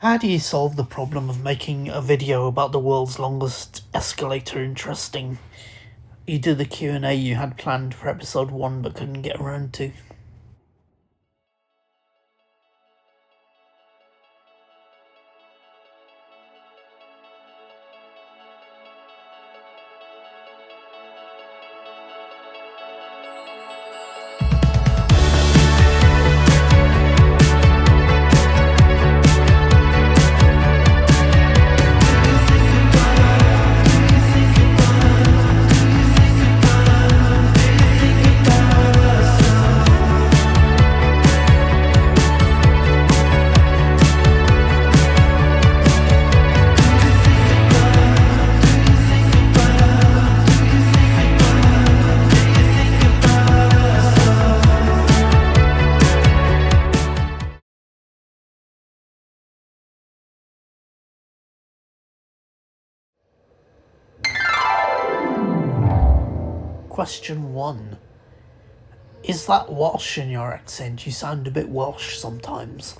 How do you solve the problem of making a video about the world's longest escalator interesting? You did the Q&A you had planned for episode 1 but couldn't get around to. Question 1. Is that Welsh in your accent? You sound a bit Welsh sometimes.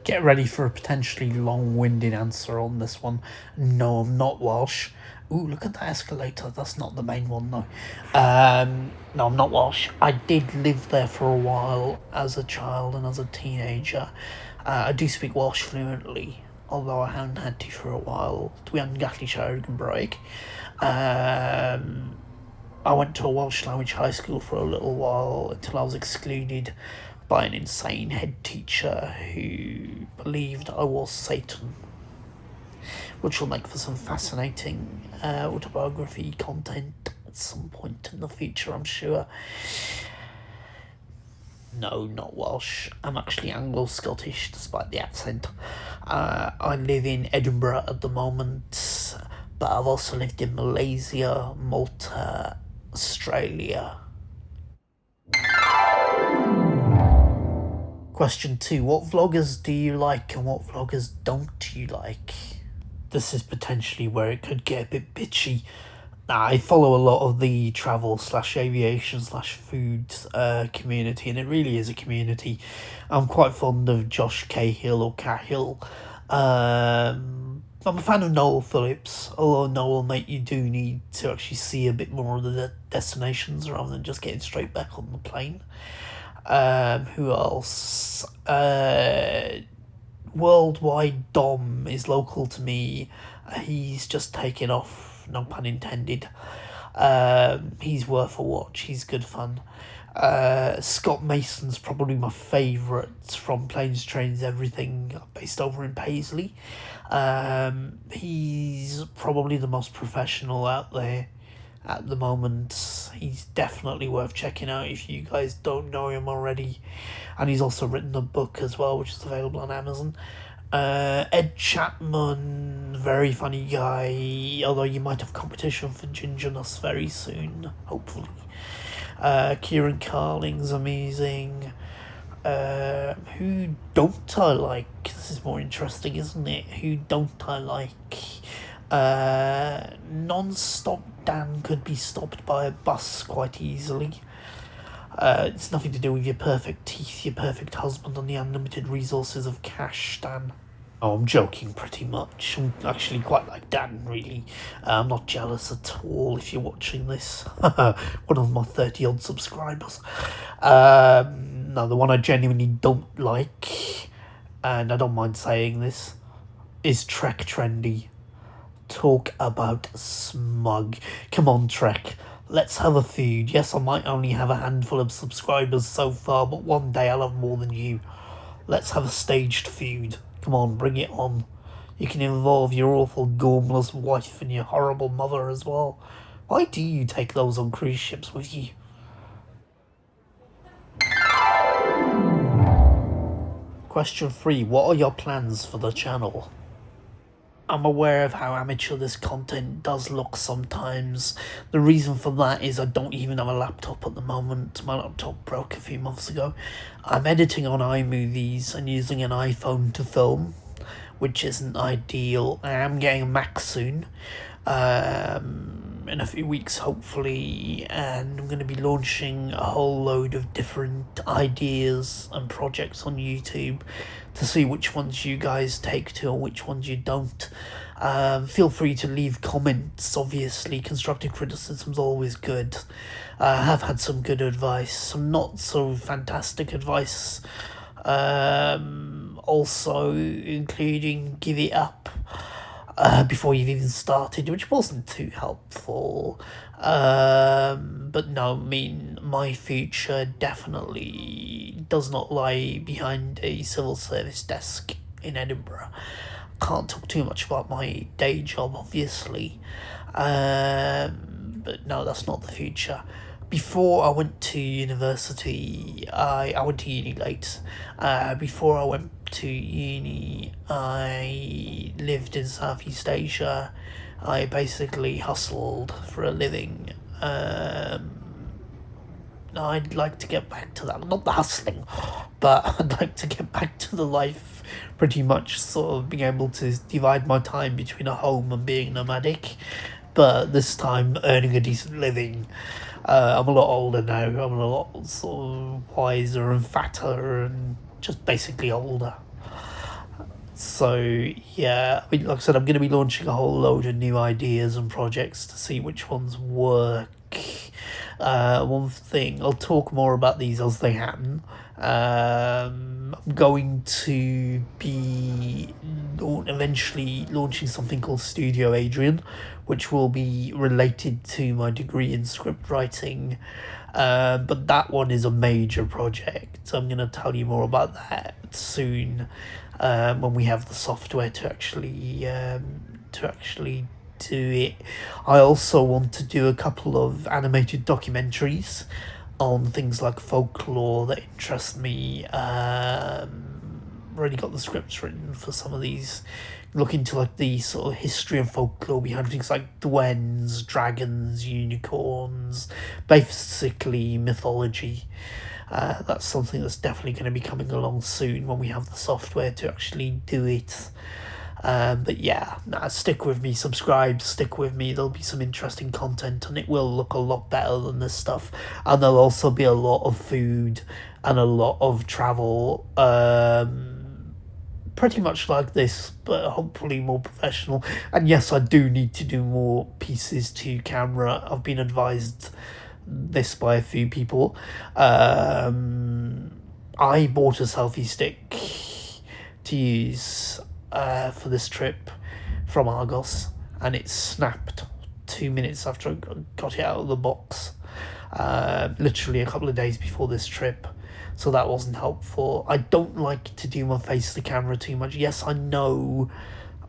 Get ready for a potentially long-winded answer on this one. No, I'm not Welsh. Ooh, look at that escalator. That's not the main one, though. No, I'm not Welsh. I did live there for a while as a child and as a teenager. I do speak Welsh fluently, although I haven't had to for a while. Dwi yn gallu siarad Gymraeg. I went to a Welsh language high school for a little while until I was excluded by an insane head teacher who believed I was Satan, which will make for some fascinating autobiography content at some point in the future, I'm sure. No, not Welsh. I'm actually Anglo-Scottish, despite the accent. I live in Edinburgh at the moment, but I've also lived in Malaysia, Malta, Australia. Question 2. What vloggers do you like and what vloggers don't you like? This is potentially where it could get a bit bitchy. I follow a lot of the travel/aviation/food community, and it really is a community. I'm quite fond of Josh Cahill or Cahill. I'm a fan of Noel Phillips, although Noel, mate, you do need to actually see a bit more of the destinations rather than just getting straight back on the plane. Who else? Worldwide Dom is local to me. He's just taken off, no pun intended. He's worth a watch. He's good fun. Scott Mason's probably my favourite from Planes, Trains, Everything, based over in Paisley. He's probably the most professional out there at the moment. He's definitely worth checking out if you guys don't know him already. And he's also written a book as well, which is available on Amazon. Ed Chapman, very funny guy, although you might have competition for Gingerness very soon, hopefully. Kieran Carling's amazing. Who don't I like? This is more interesting, isn't it? Who don't I like? Non-stop Dan could be stopped by a bus quite easily. It's nothing to do with your perfect teeth, your perfect husband, and the unlimited resources of cash, Dan. Oh, I'm joking pretty much. I'm actually quite like Dan, really. I'm not jealous at all if you're watching this. One of my 30-odd subscribers. No, the one I genuinely don't like, and I don't mind saying this, is Trek Trendy. Talk about smug. Come on, Trek. Let's have a feud. Yes, I might only have a handful of subscribers so far, but one day I'll have more than you. Let's have a staged feud. Come on, bring it on. You can involve your awful gormless wife and your horrible mother as well. Why do you take those on cruise ships with you? Question 3. What are your plans for the channel? I'm aware of how amateur this content does look sometimes. The reason for that is I don't even have a laptop at the moment. My laptop broke a few months ago. I'm editing on iMovies and using an iPhone to film, which isn't ideal. I am getting a Mac soon. in a few weeks, hopefully, and I'm going to be launching a whole load of different ideas and projects on YouTube to see which ones you guys take to and which ones you don't. Feel free to leave comments. Obviously, constructive criticism's always good. I have had some good advice, some not so fantastic advice, also including give it up before you've even started, which wasn't too helpful. But no, I mean, my future definitely does not lie behind a civil service desk in Edinburgh. Can't talk too much about my day job, obviously. But no, that's not the future. Before I went to university, I went to uni late. Before I went to uni, I lived in Southeast Asia. I basically hustled for a living. I'd like to get back to that. Not the hustling, but I'd like to get back to the life, pretty much sort of being able to divide my time between a home and being nomadic, but this time earning a decent living. I'm a lot older now. I'm a lot sort of wiser and fatter and just basically older. So yeah, I mean, like I said, I'm going to be launching a whole load of new ideas and projects to see which ones work. One thing, I'll talk more about these as they happen. I'm going to be eventually launching something called Studio Adrian, which will be related to my degree in script writing. But that one is a major project. I'm going to tell you more about that soon, when we have the software to actually do it. I also want to do a couple of animated documentaries on things like folklore that interest me. Already got the scripts written for some of these. Look into like the sort of history and folklore behind things like duendes, dragons, unicorns, basically mythology. That's something that's definitely going to be coming along soon when we have the software to actually do it. But yeah, stick with me, subscribe, stick with me. There'll be some interesting content and it will look a lot better than this stuff. And there'll also be a lot of food and a lot of travel. Pretty much like this, but hopefully more professional. And yes, I do need to do more pieces to camera. I've been advised this by a few people. I bought a selfie stick to use for this trip from Argos, and it snapped 2 minutes after I got it out of the box, literally a couple of days before this trip, so that wasn't helpful. I don't like to do my face to camera too much. Yes, I know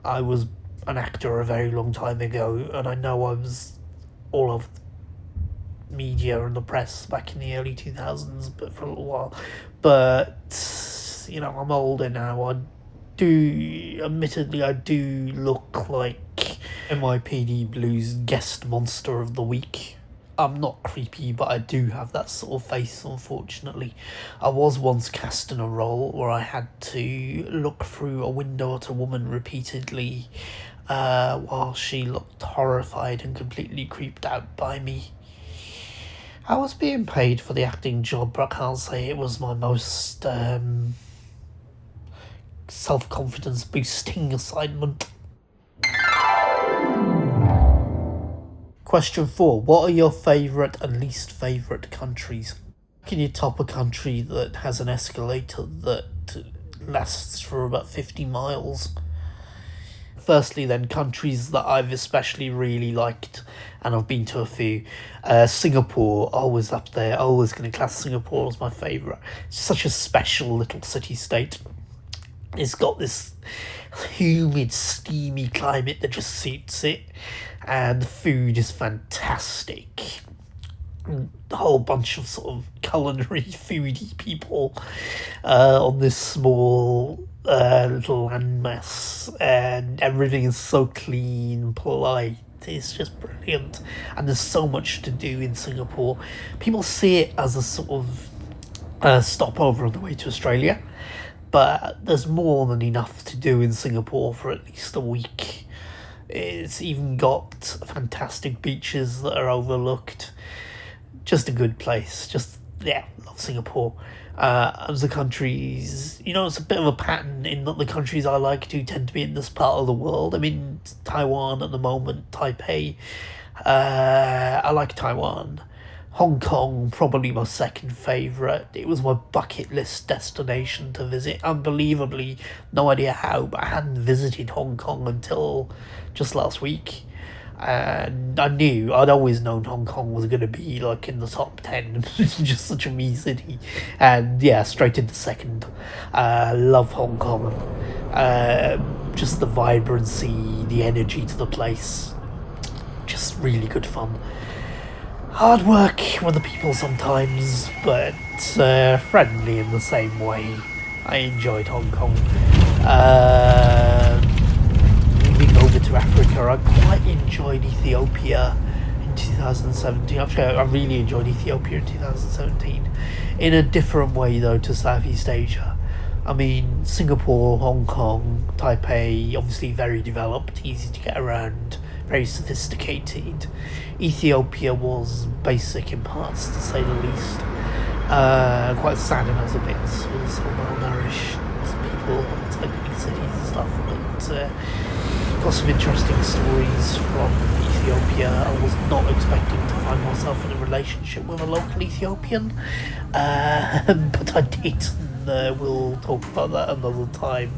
I was an actor a very long time ago, and I know I was all over the media and the press back in the early 2000s, but for a little while. But, you know, I'm older now. I do look like NYPD Blue's guest monster of the week. I'm not creepy, but I do have that sort of face, unfortunately. I was once cast in a role where I had to look through a window at a woman repeatedly while she looked horrified and completely creeped out by me. I was being paid for the acting job, but I can't say it was my most self-confidence boosting assignment. Question 4. What are your favourite and least favourite countries? Can you top a country that has an escalator that lasts for about 50 miles? Firstly then, countries that I've especially really liked, and I've been to a few. Singapore, always up there, always going to class Singapore as my favourite. It's such a special little city-state. It's got this humid, steamy climate that just suits it, and the food is fantastic. A whole bunch of sort of culinary foodie people on this small little landmass, and everything is so clean, polite. It's just brilliant, and there's so much to do in Singapore. People see it as a sort of stopover on the way to Australia, but there's more than enough to do in Singapore for at least a week. It's even got fantastic beaches that are overlooked. Just a good place. Just, yeah, love Singapore. As the countries, it's a bit of a pattern in that the countries I like to tend to be in this part of the world. I'm in Taiwan at the moment, Taipei. I like Taiwan. Hong Kong, probably my second favourite. It was my bucket list destination to visit. Unbelievably, no idea how, but I hadn't visited Hong Kong until just last week. And I'd always known Hong Kong was going to be like in the top 10. Just such a me city. And yeah, straight into second. Love Hong Kong. Just the vibrancy, the energy to the place. Just really good fun. Hard work with the people sometimes, but friendly in the same way. I enjoyed Hong Kong. Moving over to Africa, I quite enjoyed Ethiopia in 2017. Actually, I really enjoyed Ethiopia in 2017. In a different way, though, to Southeast Asia. I mean, Singapore, Hong Kong, Taipei, obviously very developed, easy to get around, very sophisticated. Ethiopia was basic in parts, to say the least. Quite sad in other bits, with sort of malnourished people inside big cities and stuff, but got some interesting stories from Ethiopia. I was not expecting to find myself in a relationship with a local Ethiopian, but I did, and we'll talk about that another time.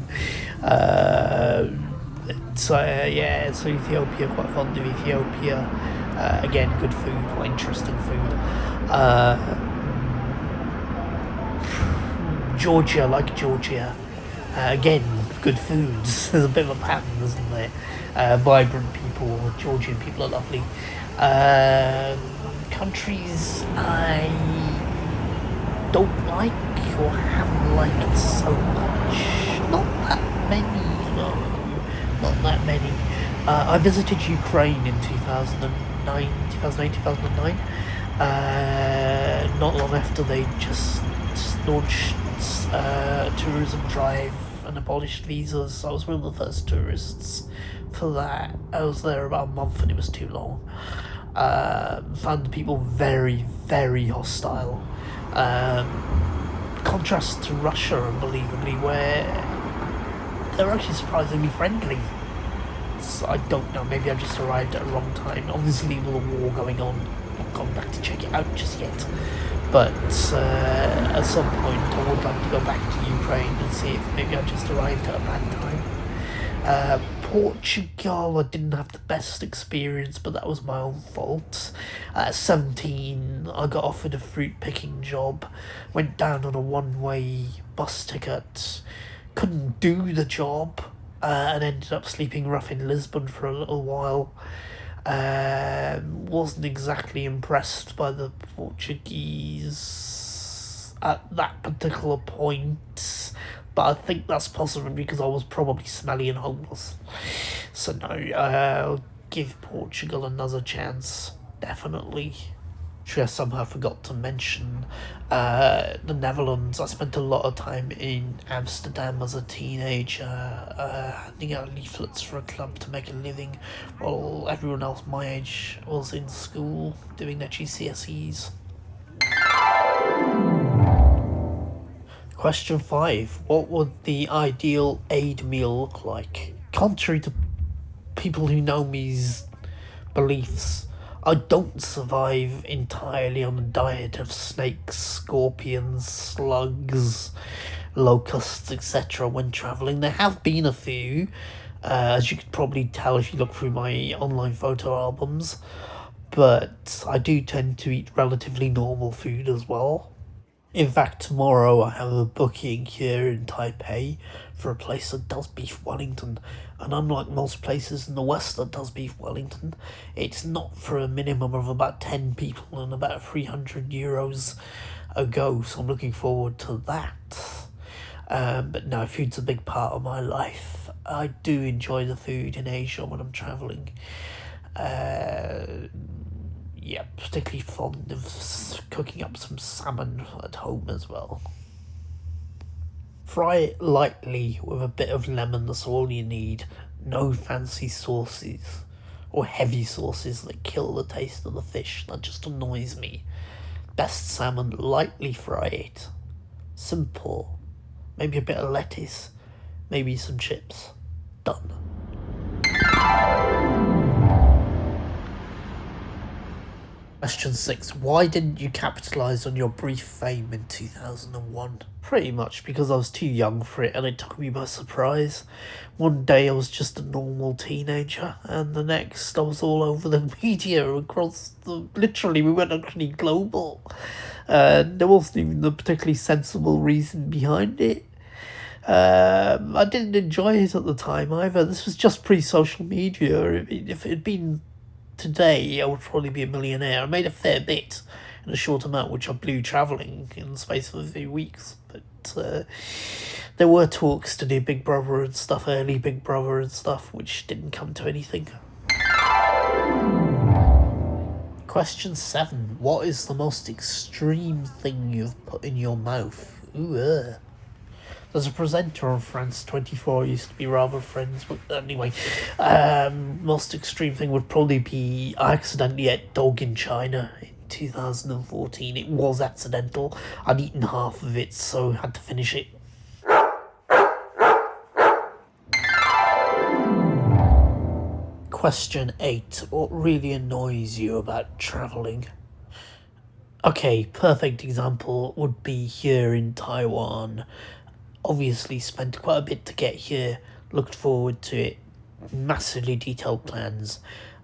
So Ethiopia, quite fond of Ethiopia. Again, good food, quite interesting food. Georgia, like Georgia. Again, good foods. There's a bit of a pattern, isn't there? Vibrant people, Georgian people are lovely. Countries I don't like or haven't liked so much. Not that many, no. Not that many. I visited Ukraine in 2009. Not long after they just launched a tourism drive and abolished visas. I was one of the first tourists for that. I was there about a month and it was too long. Found the people very, very hostile. Contrast to Russia, unbelievably, where they're actually surprisingly friendly. So I don't know, maybe I just arrived at a wrong time. Obviously with a war going on, not gone back to check it out just yet. But at some point I would like to go back to Ukraine and see if maybe I just arrived at a bad time. Portugal, I didn't have the best experience, but that was my own fault. At 17, I got offered a fruit picking job, went down on a one-way bus ticket, couldn't do the job, and ended up sleeping rough in Lisbon for a little while. Wasn't exactly impressed by the Portuguese at that particular point, but I think that's possible because I was probably smelly and homeless. So no, I'll give Portugal another chance, definitely. Actually, I somehow forgot to mention the Netherlands. I spent a lot of time in Amsterdam as a teenager, handing out leaflets for a club to make a living, while everyone else my age was in school doing their GCSEs. Question 5. What would the ideal Ade meal look like? Contrary to people who know me's beliefs, I don't survive entirely on a diet of snakes, scorpions, slugs, locusts, etc. when travelling. There have been a few, as you could probably tell if you look through my online photo albums, but I do tend to eat relatively normal food as well. In fact, tomorrow I have a booking here in Taipei for a place that does beef Wellington, and unlike most places in the West that does beef Wellington, it's not for a minimum of about 10 people and about €300 a go, so I'm looking forward to that. But no, food's a big part of my life. I do enjoy the food in Asia when I'm travelling. Yeah, particularly fond of cooking up some salmon at home as well. Fry it lightly with a bit of lemon, that's all you need. No fancy sauces or heavy sauces that kill the taste of the fish. That just annoys me. Best salmon, lightly fry it. Simple. Maybe a bit of lettuce. Maybe some chips. Done. Question 6. Why didn't you capitalise on your brief fame in 2001? Pretty much because I was too young for it and it took me by surprise. One day I was just a normal teenager and the next I was all over the media across the... Literally, we went actually global. There wasn't even a particularly sensible reason behind it. I didn't enjoy it at the time either. This was just pre-social media. If it had been today, I would probably be a millionaire. I made a fair bit in a short amount, which I blew travelling in the space of a few weeks. But there were talks to do Big Brother and stuff, early Big Brother and stuff, which didn't come to anything. Question 7. What is the most extreme thing you've put in your mouth? Ooh, There's a presenter on France 24, used to be rather friends, but anyway, most extreme thing would probably be I accidentally ate dog in China in 2014. It was accidental. I'd eaten half of it, so I had to finish it. Question 8. What really annoys you about travelling? Okay, perfect example would be here in Taiwan. Obviously spent quite a bit to get here, looked forward to it, massively detailed plans,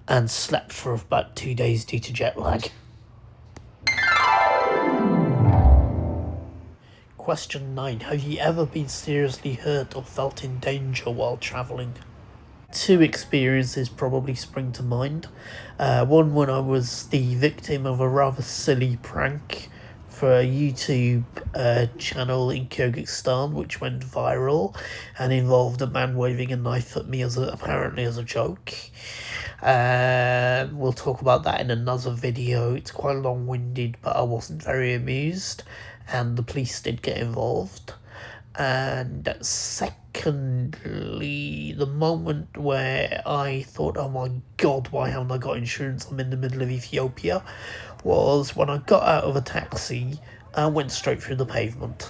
and slept for about 2 days due to jet lag. Question 9. Have you ever been seriously hurt or felt in danger while travelling? 2 experiences probably spring to mind. One when I was the victim of a rather silly prank for a YouTube channel in Kyrgyzstan, which went viral and involved a man waving a knife at me apparently as a joke. We'll talk about that in another video. It's quite long-winded, but I wasn't very amused, and the police did get involved. And secondly, the moment where I thought, oh my god, why haven't I got insurance? I'm in the middle of Ethiopia, was when I got out of a taxi and went straight through the pavement.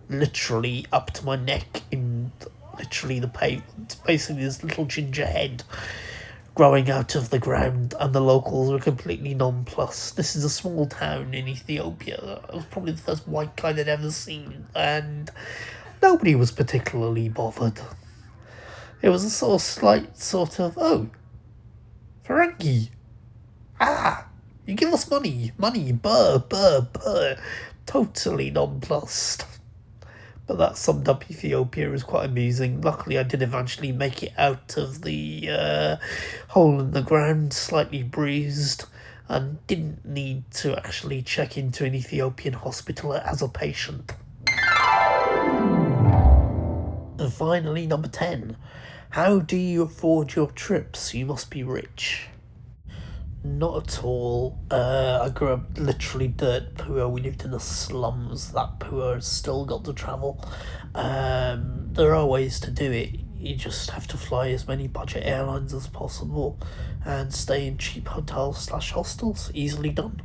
Literally up to my neck in literally the pavement. Basically this little ginger head growing out of the ground, and the locals were completely nonplussed. This is a small town in Ethiopia. It was probably the first white guy I'd ever seen, and nobody was particularly bothered. It was a slight sort of, oh, Ferengi, you give us money, burr, totally nonplussed. But that summed up Ethiopia. It was quite amusing. Luckily, I did eventually make it out of the hole in the ground, slightly bruised, and didn't need to actually check into an Ethiopian hospital as a patient. And finally, number 10. How do you afford your trips? You must be rich. Not at all. I grew up literally dirt poor. We lived in the slums. That poor has still got to travel. There are ways to do it. You just have to fly as many budget airlines as possible and stay in cheap hotels/hostels. Easily done.